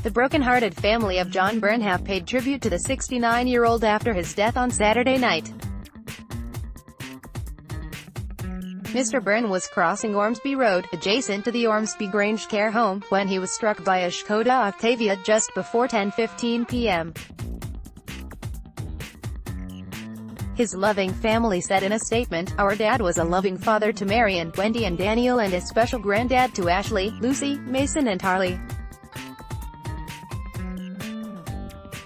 The broken-hearted family of John Byrne have paid tribute to the 69-year-old after his death on Saturday night. Mr. Byrne was crossing Ormsby Road, adjacent to the Ormsby Grange care home, when he was struck by a Skoda Octavia just before 10:15 p.m. His loving family said in a statement, "Our dad was a loving father to Marion, Wendy and Daniel, and a special granddad to Ashley, Lucy, Mason and Harley.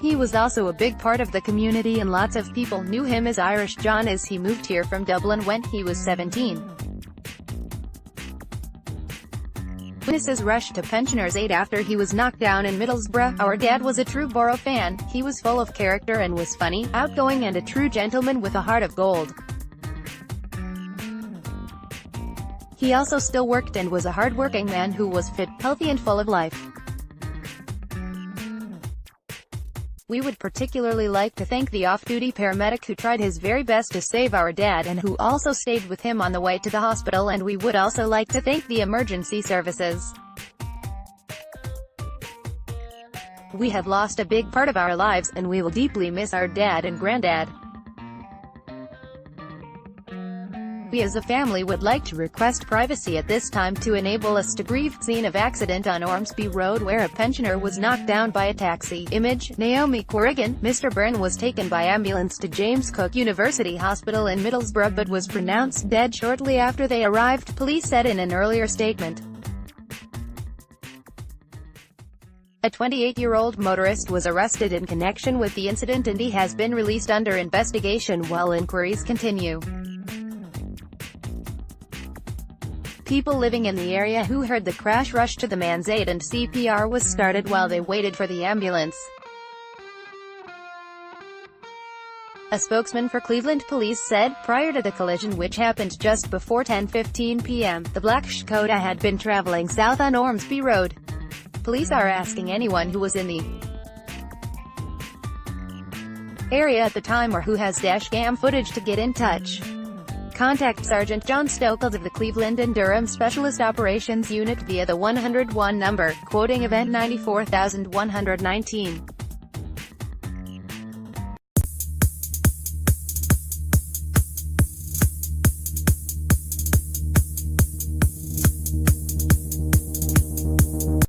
He was also a big part of the community and lots of people knew him as Irish John as he moved here from Dublin when he was 17. Witnesses rushed to pensioners' aid after he was knocked down in Middlesbrough. Our dad was a true Borough fan. He was full of character and was funny, outgoing and a true gentleman with a heart of gold. He also still worked and was a hard-working man who was fit, healthy and full of life. We would particularly like to thank the off-duty paramedic who tried his very best to save our dad and who also stayed with him on the way to the hospital, and we would also like to thank the emergency services. We have lost a big part of our lives, and we will deeply miss our dad and granddad. We as a family would like to request privacy at this time to enable us to grieve. Scene of accident on Ormsby Road where a pensioner was knocked down by a taxi. Image, Naomi Corrigan. Mr. Byrne was taken by ambulance to James Cook University Hospital in Middlesbrough but was pronounced dead shortly after they arrived, police said in an earlier statement. A 28-year-old motorist was arrested in connection with the incident and he has been released under investigation while inquiries continue. People living in the area who heard the crash rushed to the man's aid and CPR was started while they waited for the ambulance. A spokesman for Cleveland Police said, prior to the collision which happened just before 10:15 p.m., the black Skoda had been traveling south on Ormsby Road. Police are asking anyone who was in the area at the time or who has dashcam footage to get in touch. Contact Sergeant John Stokel of the Cleveland and Durham Specialist Operations Unit via the 101 number, quoting event 94119.